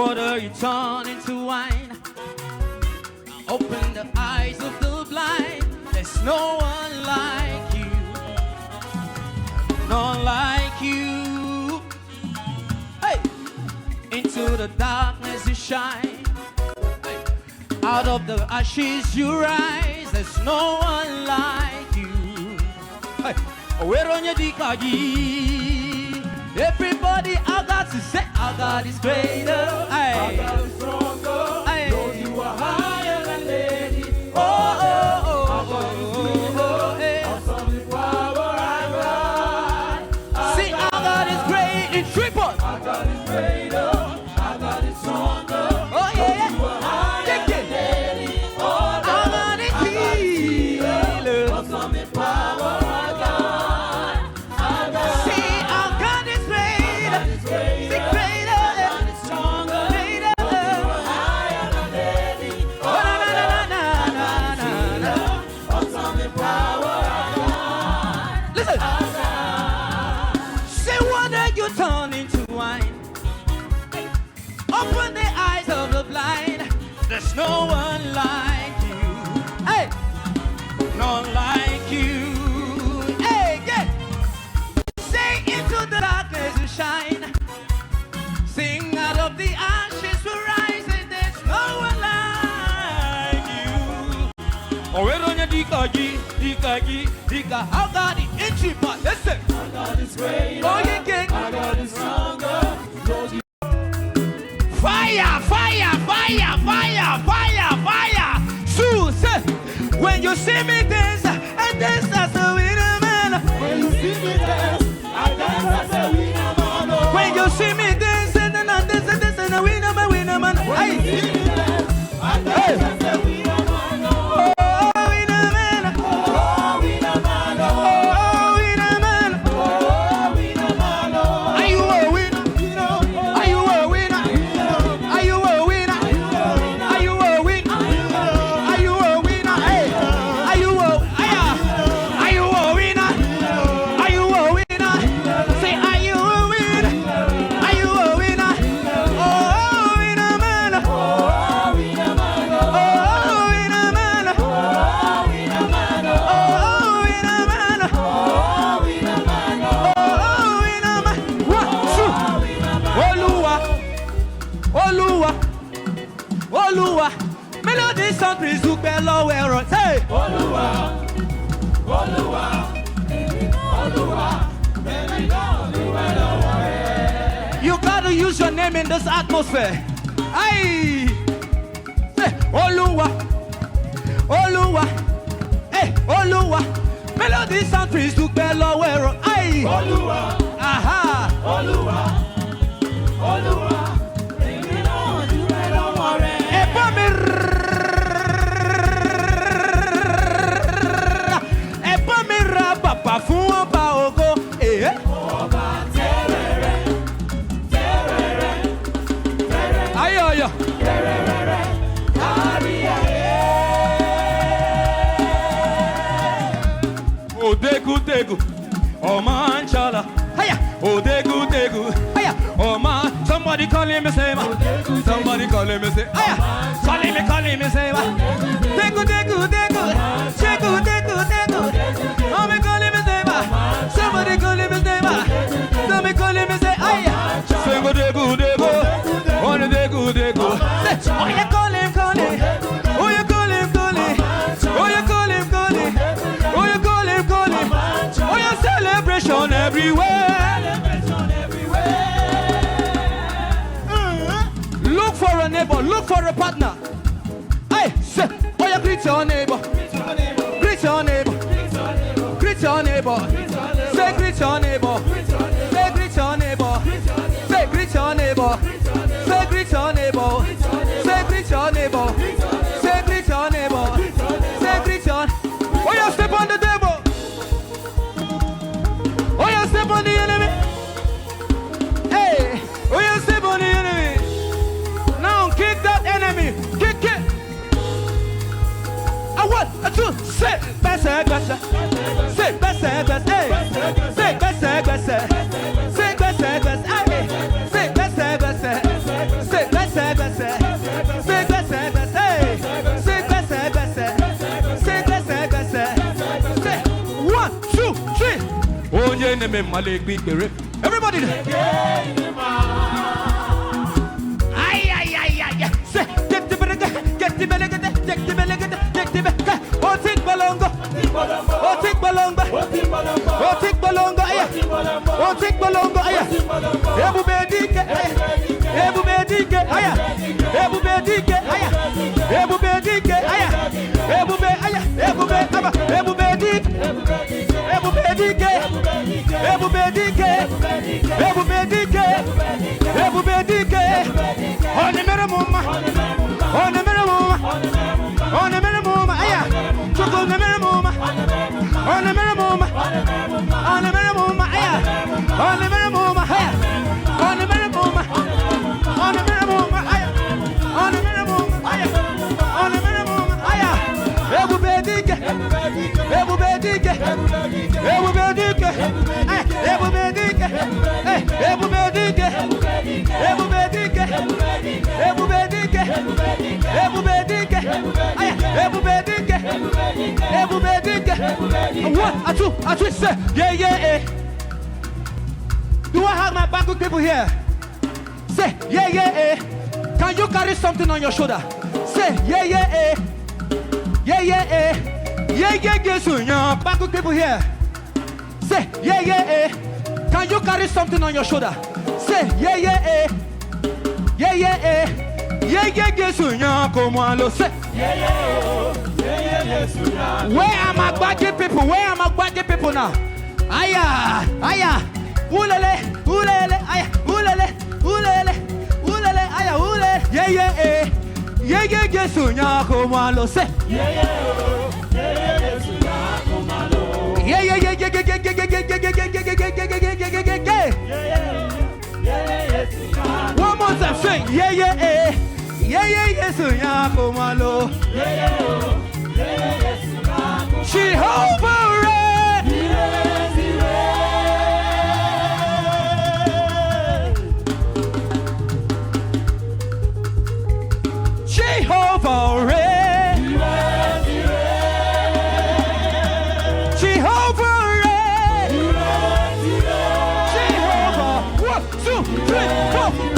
water you turn into wine. Open the eyes of the blind. There's no one like you. None like you. Hey! Into the darkness you shine. Hey! Out of the ashes you rise. There's no one like you. Hey! Where on your dikagi? Everybody, I got to say, our God is greater. Hey! Our God is stronger. Hey! Lord, you are higher than lady. Oh, oh, oh, Our God is greater. hey. Awesome in power and might. See, our God is great in triple. Our God is greater. Our God is stronger. Oh, yeah. You are higher than lady. Oh, Our God is healer. awesome in power and might. See, our God is great. See, greater. God is stronger. Greater. Higher than lady. Oh, na, na, na, na, na, na, na. Awesome in power and might. Listen. Say, water you turn into wine. Open the eyes of the blind. There's no one like you. Hey, none like you. Hey, yeah. Say into the darkness you shine. Sing out of the ashes we rise, and there's no one like you. Oh, where on your dikagi, how God is entry, but listen. Our God is greater. Oh, yeah, king. Our God is stronger. Lord, you Fire, fire, fire, fire, fire, fire. So, say, when you see me dance, I dance as a winner man. when you see me dance, I dance as a winner man. Oh. When you see me dance, and then I dance and a winner man, winner man. When you Hey, see me dance, I dance as a winner man. Oh. oh, winner man. Oh, winner man. Oh. Oh, winner man. Oh, winner man. Oh. Are you a winner? Are you a winner? Are you a winner? Are you a winner? Are you a winner? Hey, are you a are you a winner? Are you a winner? Say, are you a winner? Are you a winner? Oh, winner man. Oh, winner man. Oh. Oh, winner man. Oh, winner man. Oh. Oh, winner man. Oh, winner man. Oh. Oh, winner man. 1, 2. Oluwa, Oluwa, melody sound please look below where I say. Olúwa, Olúwa, Olúwa, baby, don't do it away. You gotta use your name in this atmosphere. Aye. Say, Oluwa, Oluwa, hey, Oluwa, melody sound please look below where I. Olúwa, Aha. Olúwa, Olúwa, baby, don't do it away. Ẹ̀bọ́n mi ra bàbà fún ọba ògo. Ọba tẹ́rẹ̀rẹ̀, tẹ́rẹ̀rẹ̀, tẹ́rẹ̀rẹ̀, Ayọ̀ ọ̀yọ̀. tẹ́rẹ̀rẹ̀, kárí ayé. Odegu-degu, ọmọ Anchala. Hiya. Odegu-degu. Hiya. Ọmọ. Somebody call him a saver. Somebody call him a saver. Hiya. Call him a saver. Degu-degu-degu. Degu-degu-degu. Somebody call him a saver. Somebody call him a saver. Somebody call him a saver. Hiya. Sing degu-degu. On the degu-degu. Oh, you call him, call him. Oh, you call him, call him. Oh, you call him, call him. Oh, you call him, call him. Oh, your celebration everywhere. Look for a neighbor, look for a partner. Hey, say, oh, you greet your neighbor. Greet your neighbor. Greet your neighbor. Say, greet your neighbor. Say, greet your neighbor. Say, greet your neighbor. Say, greet your neighbor. Say, greet your neighbor. Say, greet your neighbor. Say, greet your. Oh, you step on the table. Oh, you step on the enemy. Hey, oh, you step on the enemy. Now kick that enemy. Kick it. A 1, a 2, say, better, better. Say, better, better. Hey, say, better, better. Say, better, better. Say, better, better. Say, better, Again, me malik big rip. Everybody. Say, get the belly, get the belly, get the belly, get the belly. Oh, take balongo. Oh, take balongo. Oh, take balongo. Oh, take balongo. Ebu bedike. Ebu bedike. Ebu bedike. Ebu bedike. Ebu be. Ebu be. Ebu bedike. Ebu bedike. Ebu bedike. Ebu bedike. Ebu bedike. On the mirror mama. On the mirror mama. On the mirror mama. Chuck on the mirror mama. On the mirror mama. On the mirror mama. On the mirror mama. On the mirror mama. On the mirror mama. On the mirror mama. On the mirror mama. Ebu bedike. Ebu bedike. Ebu bedike. Ebu bedike. Ebu bedike. Ebu bedike. Ebu bedike. Ebu bedike. Ebu bedike. Ebu bedike. One, I two, say, yeah. Do I have my bank people here? Say, yeah. Can you carry something on your shoulder? Say, yeah. Yeah. So your bank people here. Say, yeah. Can you carry something on your shoulder? Say, yeah. So your come on, say, yeah. Where are my budget people? Where are my budget people now? Aya. Ulele. Aya. Ulele. Aya. Ulele. Yeah. So your come on, say, yeah. One more time, say, yeah. So your come on, Jehovah. Jehovah. 1, 2, 3, 4.